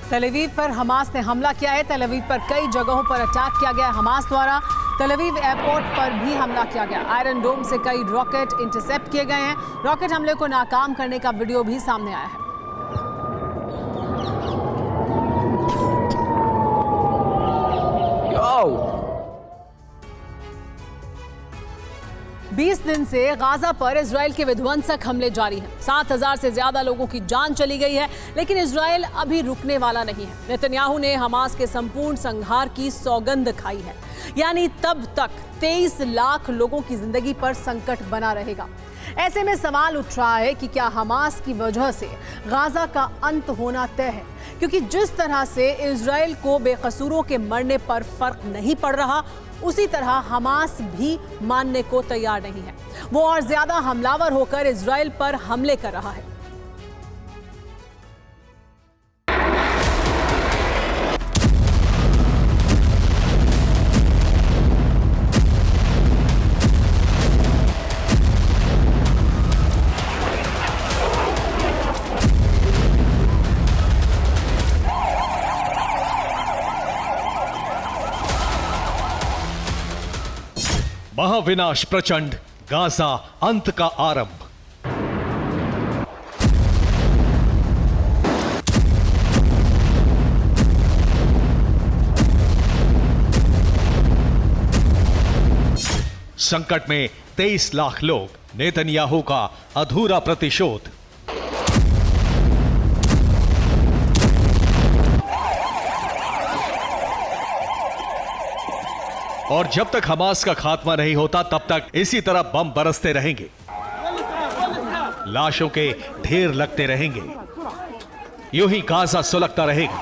तेल अवीव पर हमास ने हमला किया है। तेल अवीव पर कई जगहों पर अटैक किया गया है हमास द्वारा। तेल अवीव एयरपोर्ट पर भी हमला किया गया। आयरन डोम से कई रॉकेट इंटरसेप्ट किए गए हैं। रॉकेट हमले को नाकाम करने का वीडियो भी सामने आया है। Yo! 20 दिन से गाजा पर इजराइल के विध्वंसक हमले जारी हैं। 7000 से ज्यादा लोगों की जान चली गई है, लेकिन इजराइल अभी रुकने वाला नहीं है। नेतन्याहू ने हमास के संपूर्ण संहार की सौगंध खाई है, यानी तब तक 23 लाख लोगों की जिंदगी पर संकट बना रहेगा। ऐसे में सवाल उठ रहा है कि क्या हमास की वजह से गाजा का अंत होना तय है? क्योंकि जिस तरह से इजराइल को बेकसूरों के मरने पर फर्क नहीं पड़ रहा, उसी तरह हमास भी मानने को तैयार नहीं है। वो और ज्यादा हमलावर होकर इजराइल पर हमले कर रहा है। महाविनाश प्रचंड, गाजा अंत का आरंभ। संकट में 23 लाख लोग, नेतन्याहू का अधूरा प्रतिशोध। और जब तक हमास का खात्मा नहीं होता, तब तक इसी तरह बम बरसते रहेंगे, लाशों के ढेर लगते रहेंगे, यूं ही गाजा सुलगता रहेगा।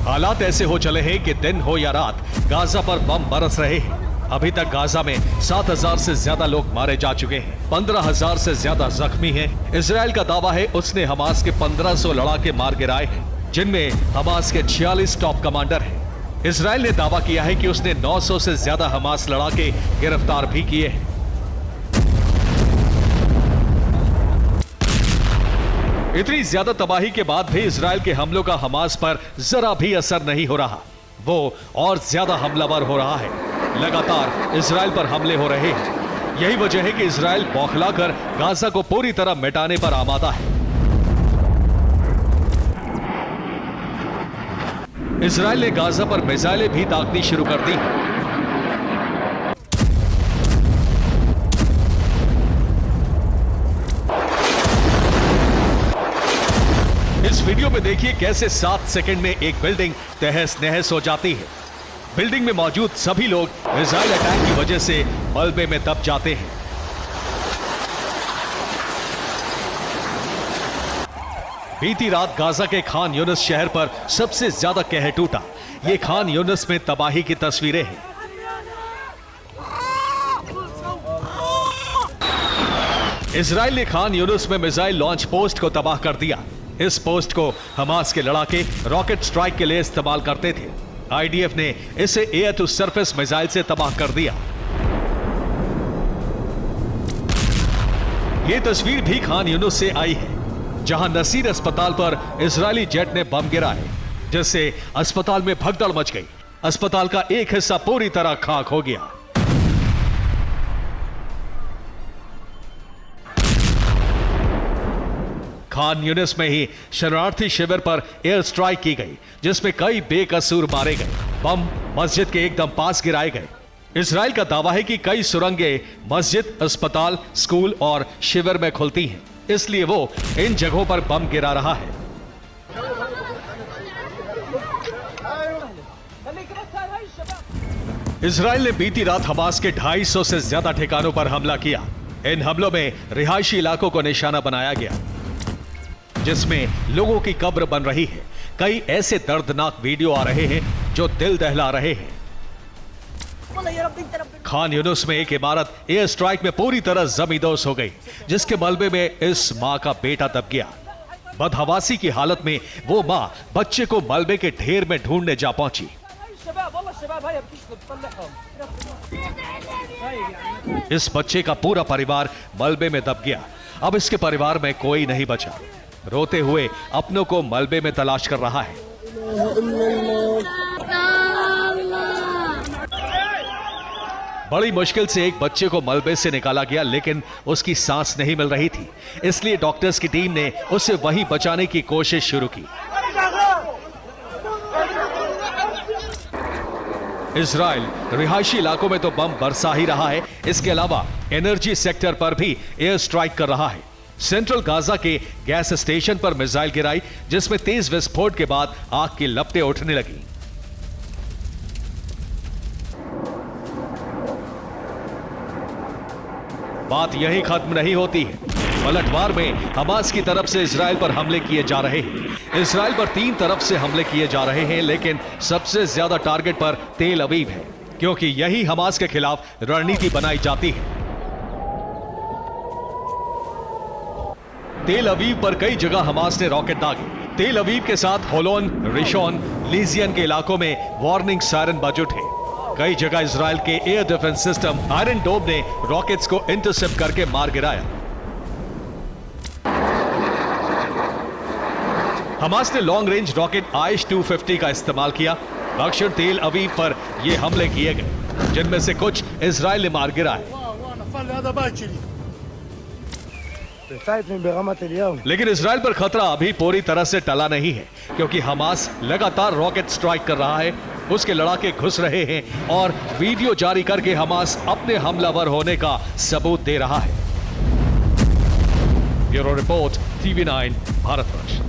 हालात ऐसे हो चले हैं कि दिन हो या रात गाजा पर बम बरस रहे हैं। अभी तक गाजा में 7000 से ज्यादा लोग मारे जा चुके हैं, 15000 से ज्यादा जख्मी हैं। इजराइल का दावा है उसने हमास के 1500 लड़ाके मार गिराए हैं, जिनमें हमास के 46 टॉप कमांडर हैं। इजराइल ने दावा किया है कि उसने 900 से ज्यादा हमास लड़ाके गिरफ्तार भी किए हैं। इतनी ज्यादा तबाही के बाद भी इजराइल के हमलों का हमास पर जरा भी असर नहीं हो रहा। वो और ज्यादा हमलावर हो रहा है। लगातार इजराइल पर हमले हो रहे हैं। यही वजह है कि इजराइल बौखलाकर गाजा को पूरी तरह मिटाने पर आमादा है। इजराइल ने गाजा पर मिसाइलें भी दागनी शुरू कर दी हैं। इस वीडियो में देखिए कैसे 7 सेकंड में एक बिल्डिंग तहस नहस हो जाती है। बिल्डिंग में मौजूद सभी लोग मिसाइल अटैक की वजह से मलबे में दब जाते हैं। बीती रात गाजा के खान यूनिस शहर पर सबसे ज्यादा कहर टूटा। ये खान यूनिस में तबाही की तस्वीरें हैं। इजराइल ने खान यूनिस में मिसाइल लॉन्च पोस्ट को तबाह कर दिया। इस पोस्ट को हमास के लड़ाके रॉकेट स्ट्राइक के लिए इस्तेमाल करते थे। आईडीएफ ने इसे एयर टू सरफेस मिसाइल से तबाह कर दिया। यह तस्वीर भी खान यूनिस से आई है, जहां नसीर अस्पताल पर इजरायली जेट ने बम गिराए, जिससे अस्पताल में भगदड़ मच गई। अस्पताल का एक हिस्सा पूरी तरह खाक हो गया। खान यूनिस में ही शरणार्थी शिविर पर एयर स्ट्राइक की गई, जिसमें कई बेकसूर मारे गए। बम मस्जिद के एकदम पास गिराए गए। इजराइल का दावा है कि कई सुरंगें मस्जिद, अस्पताल, स्कूल और शिविर में खुलती हैं, इसलिए वो इन जगहों पर बम गिरा रहा है। इजराइल ने बीती रात हमास के 250 से ज्यादा ठिकानों पर हमला किया। इन हमलों में रिहायशी इलाकों को निशाना बनाया गया, जिसमें लोगों की कब्र बन रही है। कई ऐसे दर्दनाक वीडियो आ रहे हैं जो दिल दहला रहे हैं। खान यूनिस में एक इमारत एयर स्ट्राइक में पूरी तरह जमींदोज हो गई, जिसके मलबे में इस मां का बेटा दब गया। बदहवासी की हालत में वो मां बच्चे को मलबे के ढेर में ढूंढने जा पहुंची। इस बच्चे का पूरा परिवार मलबे में दब गया। अब इसके परिवार में कोई नहीं बचा। रोते हुए अपनों को मलबे में तलाश कर रहा है। बड़ी मुश्किल से एक बच्चे को मलबे से निकाला गया, लेकिन उसकी सांस नहीं मिल रही थी, इसलिए डॉक्टर्स की टीम ने उसे वहीं बचाने की कोशिश शुरू की। इजराइल रिहायशी इलाकों में तो बम बरसा ही रहा है, इसके अलावा एनर्जी सेक्टर पर भी एयर स्ट्राइक कर रहा है। सेंट्रल गाजा के गैस स्टेशन पर मिसाइल गिराई, जिसमें तेज विस्फोट के बाद आग की लपटें उठने लगी। बात यही खत्म नहीं होती है। पलटवार में हमास की तरफ से इजराइल पर हमले किए जा रहे हैं। इजराइल पर 3 तरफ से हमले किए जा रहे हैं, लेकिन सबसे ज्यादा टारगेट पर तेल अवीव है, क्योंकि यही हमास के खिलाफ रणनीति बनाई जाती है। तेल अवीव पर कई जगह हमास ने रॉकेट दागे। तेल अवीव के साथ होलोन, रिशोन, लीजियन के इलाकों में वार्निंग सायरन बज उठे। कई जगह इजराइल के एयर डिफेंस सिस्टम आयरन डोम ने रॉकेट्स को इंटरसेप्ट करके मार गिराया। हमास ने लॉन्ग रेंज रॉकेट आइश 250 का इस्तेमाल किया। दक्षिण तेल अवीव पर ये हमले किए गए, जिनमें से कुछ इजराइल ने मार गिराए। लेकिन इजराइल पर खतरा अभी पूरी तरह से टला नहीं है, क्योंकि हमास लगातार रॉकेट स्ट्राइक कर रहा है। उसके लड़ाके घुस रहे हैं और वीडियो जारी करके हमास अपने हमलावर होने का सबूत दे रहा है। Bureau report, TV9 Bharatvarsh.